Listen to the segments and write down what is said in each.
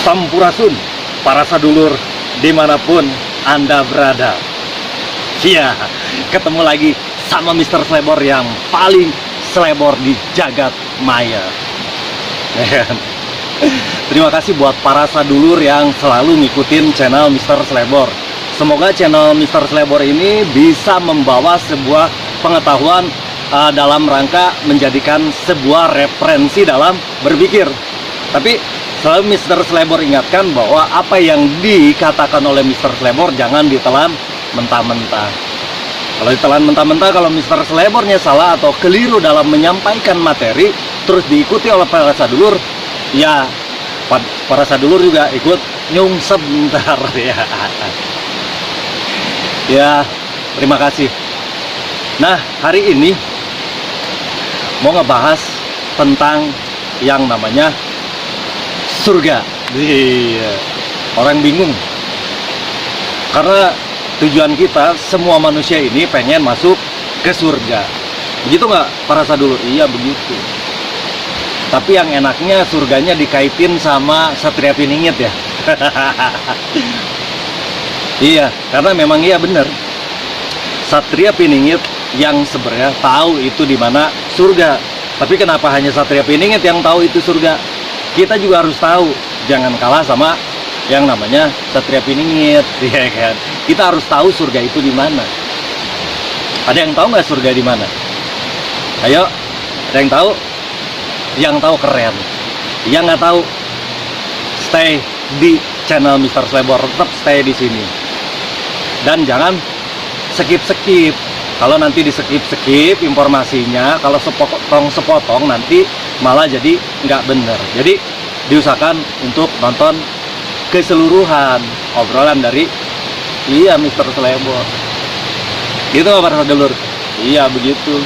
Sampurasun, para sadulur dimanapun Anda berada. Iya, ketemu lagi sama Mr. Slebor yang paling slebor di jagat maya. Terima kasih buat para sadulur yang selalu ngikutin channel Mr. Slebor. Semoga channel Mr. Slebor ini bisa membawa sebuah pengetahuan dalam rangka menjadikan sebuah referensi dalam berpikir. Tapi selalu Mr. Slebor ingatkan bahwa apa yang dikatakan oleh Mr. Slebor jangan ditelan mentah-mentah. Kalau ditelan mentah-mentah, kalau Mr. Slebornya salah atau keliru dalam menyampaikan materi, terus diikuti oleh para sadulur, ya para sadulur juga ikut nyungsep bentar ya. Ya, terima kasih. Nah, hari ini mau ngebahas tentang yang namanya surga. Iya. Orang bingung. Karena tujuan kita, semua manusia ini pengen masuk ke surga. Begitu nggak para sadulur? Iya, begitu. Tapi yang enaknya surganya dikaitin sama Satria Piningit ya. Iya, karena memang iya bener. Satria Piningit yang sebenarnya tahu itu di mana surga. Tapi kenapa hanya Satria Piningit yang tahu itu surga? Kita juga harus tahu, jangan kalah sama yang namanya Satria Piningit, ya kan? Kita harus tahu surga itu di mana. Ada yang tahu nggak surga di mana? Ayo, ada yang tahu? Yang tahu keren. Yang nggak tahu, stay di channel Mr. Slebor, tetap stay di sini. Dan jangan skip-skip. Kalau nanti di skip-skip informasinya, kalau sepotong nanti malah jadi nggak bener. Jadi diusahakan untuk nonton keseluruhan obrolan dari Mr. Slebor. Gitu nggak para sadulur? Iya begitu.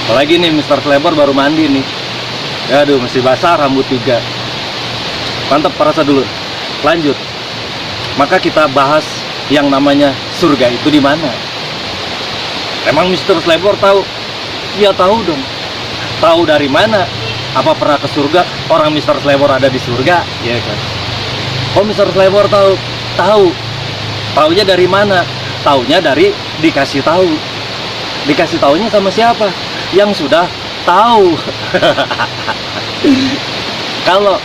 Apalagi nih Mr. Slebor baru mandi nih. Aduh, masih basah rambut juga. Mantap para sadulur. Lanjut. Maka kita bahas yang namanya surga itu di mana. Emang Mr. Slebor tahu? Iya tahu dong. Tahu dari mana? Apa pernah ke surga? Orang Mr. Slebor ada di surga, ya kan? Oh, Mr. Slebor tahu? Tahu. Taunya dari mana? Taunya dari dikasih tahu. Dikasih taunya sama siapa? Yang sudah tahu. Kalau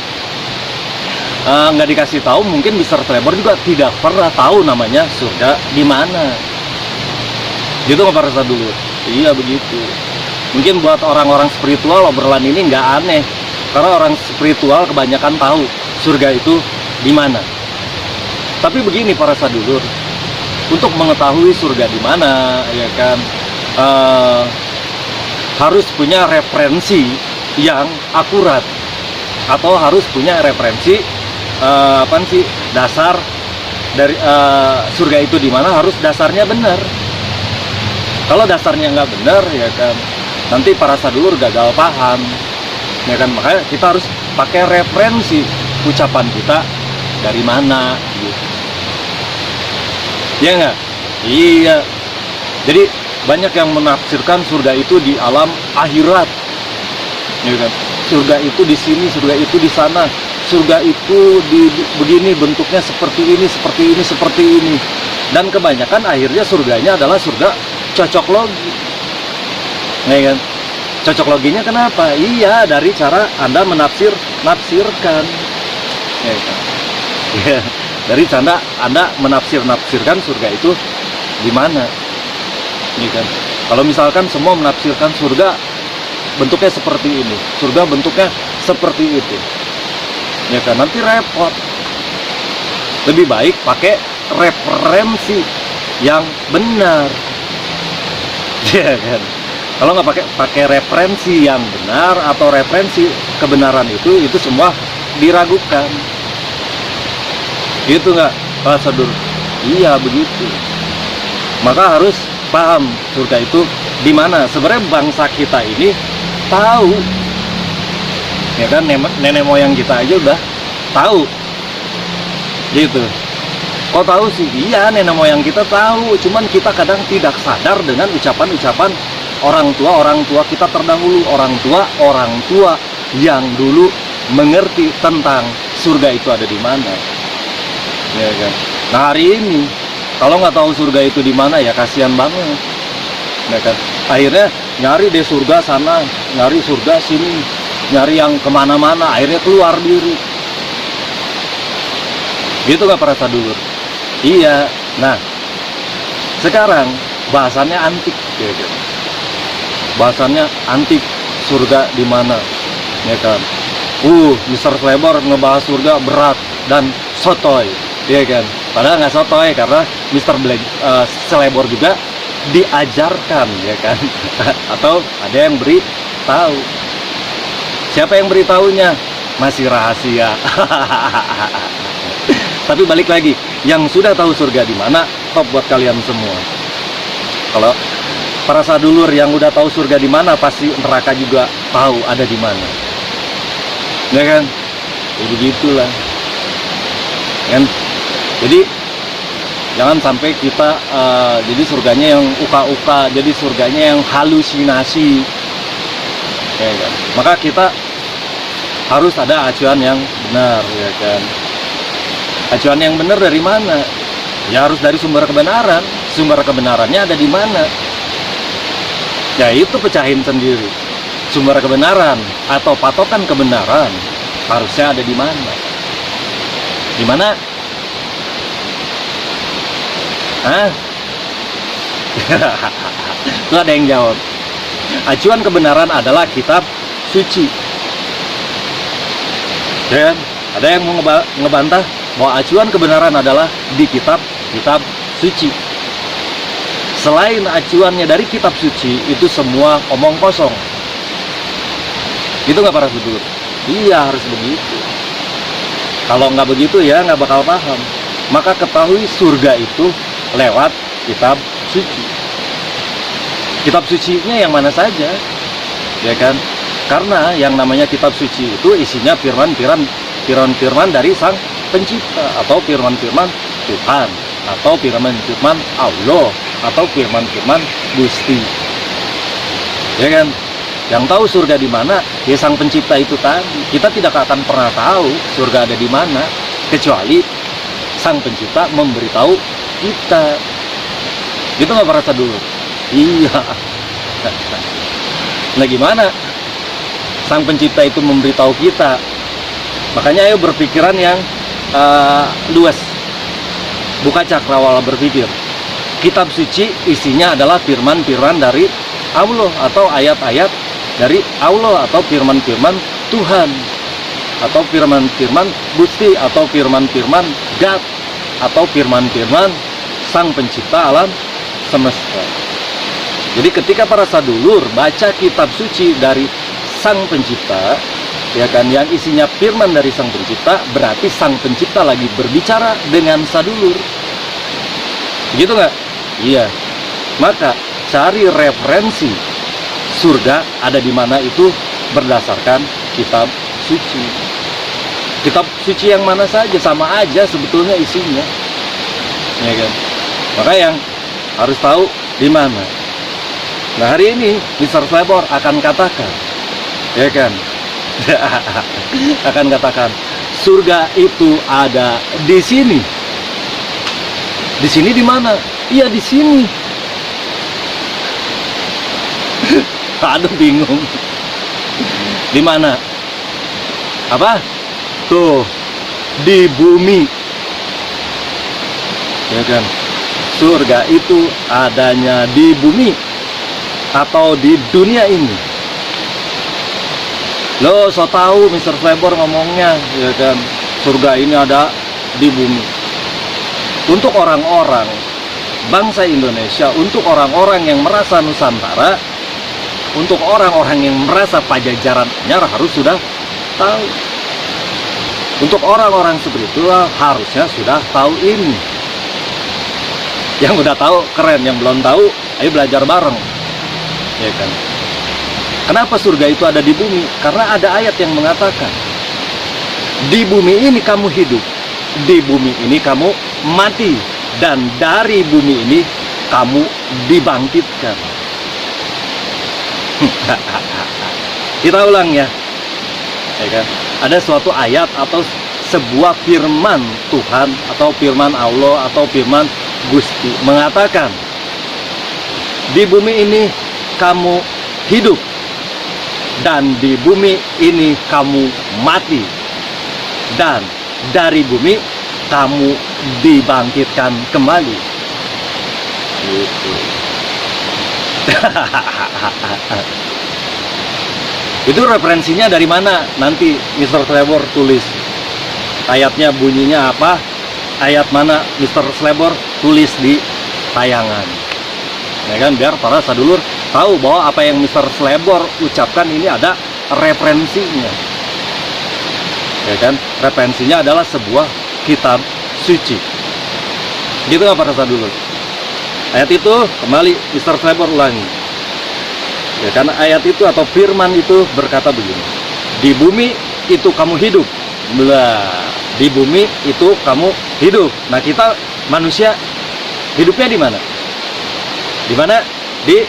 nggak dikasih tahu, mungkin Mr. Slebor juga tidak pernah tahu namanya surga di mana. Gitu nggak para sadulur? Iya begitu. Mungkin buat orang-orang spiritual obrolan ini nggak aneh, karena orang spiritual kebanyakan tahu surga itu di mana. Tapi begini para sadulur, untuk mengetahui surga di mana, ya kan, harus punya referensi yang akurat, atau harus punya referensi dasar dari surga itu di mana, harus dasarnya benar. Kalau dasarnya nggak benar, ya kan, nanti para sadulur gagal paham, ya kan. Makanya kita harus pakai referensi ucapan kita dari mana, gitu. Ya nggak? Iya. Jadi banyak yang menafsirkan surga itu di alam akhirat, ya kan. Surga itu di sini, surga itu di sana, surga itu begini bentuknya, seperti ini, seperti ini, seperti ini. Dan kebanyakan akhirnya surganya adalah surga cocok logi, ya kan? Cocok loginya kenapa? Iya, dari cara Anda menafsirkan, ya kan? Ya, dari cara Anda menafsirkan surga itu di mana, ya kan? Kalau misalkan semua menafsirkan surga bentuknya seperti ini, surga bentuknya seperti itu, ya kan? Nanti repot. Lebih baik pakai referensi yang benar. Ya kan, kalau nggak pakai referensi yang benar atau referensi kebenaran itu semua diragukan. Gitu nggak Pak Sadur? Iya begitu. Maka harus paham surga itu di mana. Sebenarnya bangsa kita ini tahu, ya kan, nenek moyang kita aja udah tahu. Gitu. Kok tahu sih? Iya, nenek moyang kita tahu, cuman kita kadang tidak sadar dengan ucapan-ucapan orang tua kita terdahulu, orang tua yang dulu mengerti tentang surga itu ada di mana, ya kan? Nah hari ini kalau nggak tahu surga itu di mana ya kasihan banget, ya kan? Akhirnya nyari deh surga sana, nyari surga sini, nyari yang kemana-mana, akhirnya keluar diri. Gitu nggak para sadulur? Iya. Nah sekarang bahasannya antik, ya kan? Bahasannya antik, surga di mana, ya kan? Mr. Slebor ngebahas surga berat dan sotoy, ya kan? Padahal nggak sotoy karena Mr. Slebor juga diajarkan, ya kan? Atau ada yang beri tahu. Siapa yang beritahunya? Masih rahasia. Tapi balik lagi, yang sudah tahu surga di mana, top buat kalian semua. Kalau para sadulur yang udah tahu surga di mana, pasti neraka juga tahu ada di mana. Ya kan? Ya begitulah. Kan? Jadi jangan sampai kita jadi surganya yang uka-uka, jadi surganya yang halusinasi. Ya kan? Maka kita harus ada acuan yang benar, ya kan? Acuan yang benar dari mana? Ya harus dari sumber kebenaran. Sumber kebenarannya ada di mana? Ya itu pecahin sendiri. Sumber kebenaran atau patokan kebenaran harusnya ada di mana? Di mana? Hah? Itu ada yang jawab. Acuan kebenaran adalah kitab suci. Dan ada yang mau ngebantah bahwa acuan kebenaran adalah di kitab suci. Selain acuannya dari kitab suci, itu semua omong kosong. Gitu nggak para sadulur? Iya harus begitu. Kalau nggak begitu ya nggak bakal paham. Maka ketahui surga itu lewat kitab suci. Kitab sucinya yang mana saja, ya kan? Karena yang namanya kitab suci itu isinya firman-firman dari Sang Pencipta, atau firman-firman Tuhan, atau firman-firman Allah, atau firman-firman Gusti. Ya kan? Yang tahu surga di mana, ya Sang Pencipta itu tadi. Kita tidak akan pernah tahu surga ada di mana kecuali Sang Pencipta memberitahu kita. Gitu nggak para sadulur? Iya. Nah gimana Sang Pencipta itu memberitahu kita? Makanya ayo berpikiran yang luas. Buka cakrawala berpikir. Kitab suci isinya adalah firman-firman dari Allah, atau ayat-ayat dari Allah, atau firman-firman Tuhan, atau firman-firman Gusti, atau firman-firman God, atau firman-firman Sang Pencipta alam semesta. Jadi ketika para sadulur baca kitab suci dari Sang Pencipta, ya kan, yang isinya firman dari Sang Pencipta, berarti Sang Pencipta lagi berbicara dengan sadulur. Begitu nggak? Iya. Maka cari referensi surga ada di mana itu berdasarkan kitab suci. Kitab suci yang mana saja sama aja sebetulnya isinya, ya kan? Maka yang harus tahu di mana. Nah hari ini Mr. Slebor akan katakan, ya kan? Akan katakan surga itu ada di sini. Di sini di mana? Iya di sini. Aduh bingung. Di mana? Apa? Tuh, di bumi. Ya kan? Surga itu adanya di bumi atau di dunia ini. Lo so tahu Mr. Slebor ngomongnya, ya kan? Surga ini ada di bumi. Untuk orang-orang bangsa Indonesia, untuk orang-orang yang merasa Nusantara, untuk orang-orang yang merasa Pajajaran Anyar harus sudah tahu. Untuk orang-orang spiritual harusnya sudah tahu ini. Yang udah tahu keren, yang belum tahu ayo belajar bareng, ya kan? Kenapa surga itu ada di bumi? Karena ada ayat yang mengatakan di bumi ini kamu hidup, di bumi ini kamu mati, dan dari bumi ini kamu dibangkitkan. Kita ulang ya, kan? Ada suatu ayat atau sebuah firman Tuhan atau firman Allah atau firman Gusti mengatakan, di bumi ini kamu hidup dan di bumi ini kamu mati, dan dari bumi kamu dibangkitkan kembali. Gitu. Itu referensinya dari mana? Nanti Mr. Slebor tulis ayatnya, bunyinya apa, ayat mana Mr. Slebor tulis di tayangan, ya kan, biar para sadulur tahu bahwa apa yang Mr. Slebor ucapkan ini ada referensinya, ya kan. Referensinya adalah sebuah kitab suci, gitu nggak para sadulur? Ayat itu kembali Mr. Slebor ulangi, ya, karena ayat itu atau firman itu berkata begini, di bumi itu kamu hidup. Di bumi itu kamu hidup. Nah, kita manusia hidupnya di mana? Di mana? Di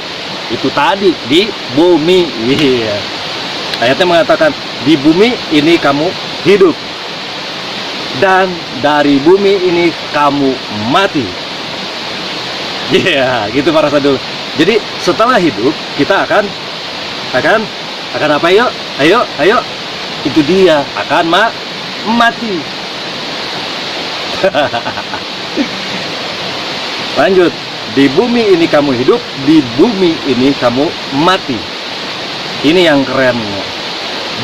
itu tadi, di bumi. Iya. Ayatnya mengatakan di bumi ini kamu hidup dan dari bumi ini kamu mati. Iya, gitu para sadul. Jadi setelah hidup kita akan apa? Ayo. Itu dia akan mati. Lanjut, di bumi ini kamu hidup, di bumi ini kamu mati. Ini yang kerennya.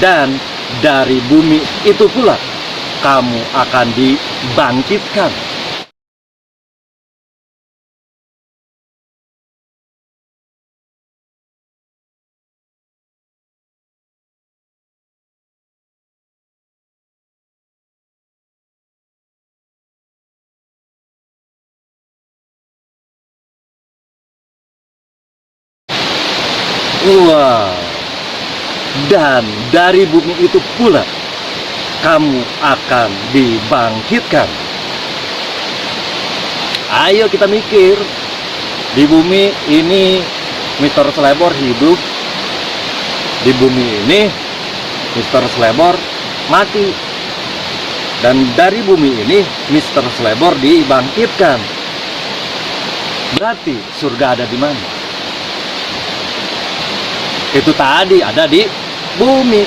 Dan dari bumi itu pula kamu akan dibangkitkan. Wow. Dan dari bumi itu pula kamu akan dibangkitkan. Ayo kita mikir, di bumi ini Mr. Slebor hidup, di bumi ini Mr. Slebor mati, dan dari bumi ini Mr. Slebor dibangkitkan. Berarti surga ada di mana? Itu tadi ada di bumi.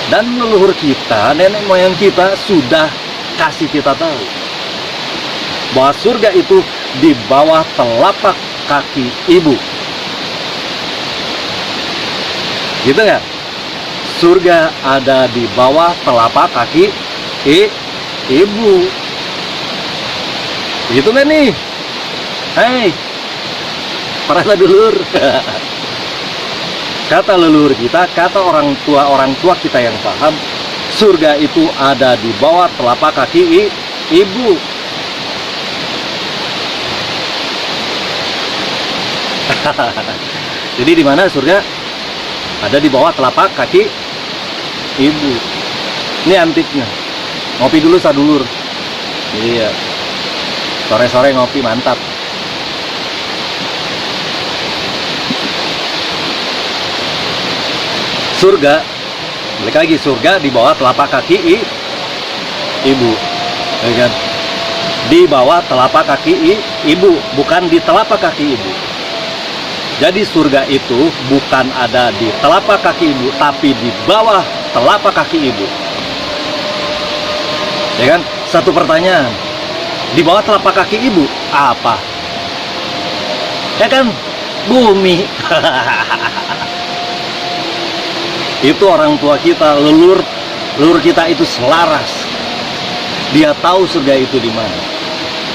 Dan leluhur kita, nenek moyang kita sudah kasih kita tahu bahwa surga itu di bawah telapak kaki ibu. Gitu nggak? Surga ada di bawah telapak kaki ibu. Gitu nggak nih? Hei, para sadulur. Kata leluhur kita, kata orang tua kita yang paham, surga itu ada di bawah telapak kaki ibu. Jadi di mana surga? Ada di bawah telapak kaki ibu. Ini antiknya. Ngopi dulu sadulur. Iya. Sore-sore ngopi mantap. Surga, balik lagi, surga di bawah telapak kaki ibu, ya kan? Di bawah telapak kaki ibu, bukan di telapak kaki ibu. Jadi surga itu bukan ada di telapak kaki ibu, tapi di bawah telapak kaki ibu. Ya kan? Satu pertanyaan, di bawah telapak kaki ibu apa? Ya kan? Bumi. Itu orang tua kita, leluhur kita itu selaras. Dia tahu surga itu di mana.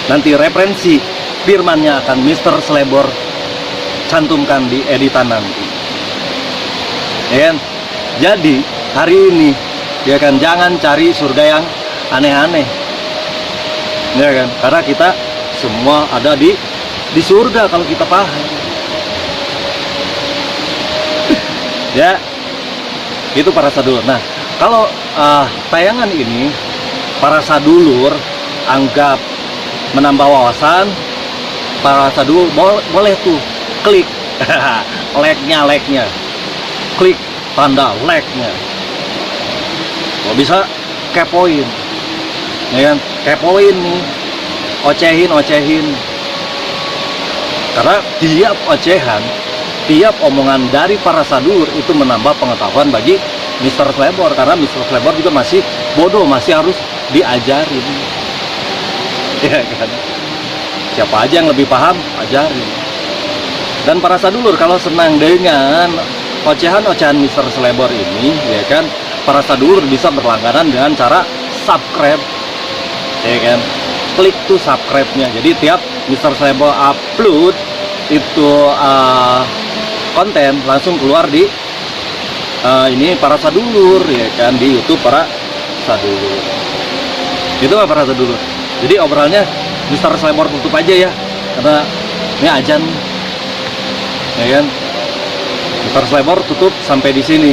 Nanti referensi firmannya akan Mr. Slebor cantumkan di editan nanti. Ya kan? Jadi hari ini ya kan, jangan cari surga yang aneh-aneh. Ya kan? Karena kita semua ada di surga kalau kita paham. Ya. Itu para sadulur. Nah, kalau tayangan ini para sadulur anggap menambah wawasan, para sadulur boleh tuh klik like-nya, klik tanda like-nya. Kalau bisa kepoin, ya kan? Kepoin nih, ocehin. Karena tiap ocehan, tiap omongan dari para sadulur itu menambah pengetahuan bagi Mr. Slebor, karena Mr. Slebor juga masih bodoh, masih harus diajarin. Ya kan? Siapa aja yang lebih paham, ajarin. Dan para sadulur kalau senang dengan ocehan-ocehan Mr. Slebor ini, ya kan, para sadulur bisa berlangganan dengan cara subscribe, ya kan, klik tuh subscribe-nya. Jadi tiap Mr. Slebor upload itu konten langsung keluar di ini para sadulur, ya kan, di YouTube para sadulur. Itu apa para sadulur? Jadi obrolannya Mr. Slebor tutup aja ya, karena ini azan, ya kan. Mr. Slebor tutup sampai di sini.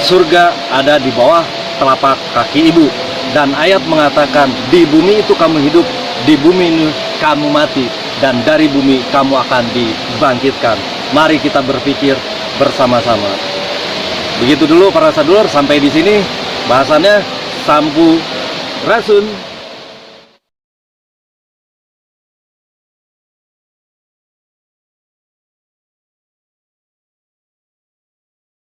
Surga ada di bawah telapak kaki ibu, dan ayat mengatakan di bumi itu kamu hidup, di bumi ini kamu mati, dan dari bumi kamu akan dibangkitkan. Mari kita berpikir bersama-sama. Begitu dulu para sadulur, sampai di sini bahasannya Sampurasun.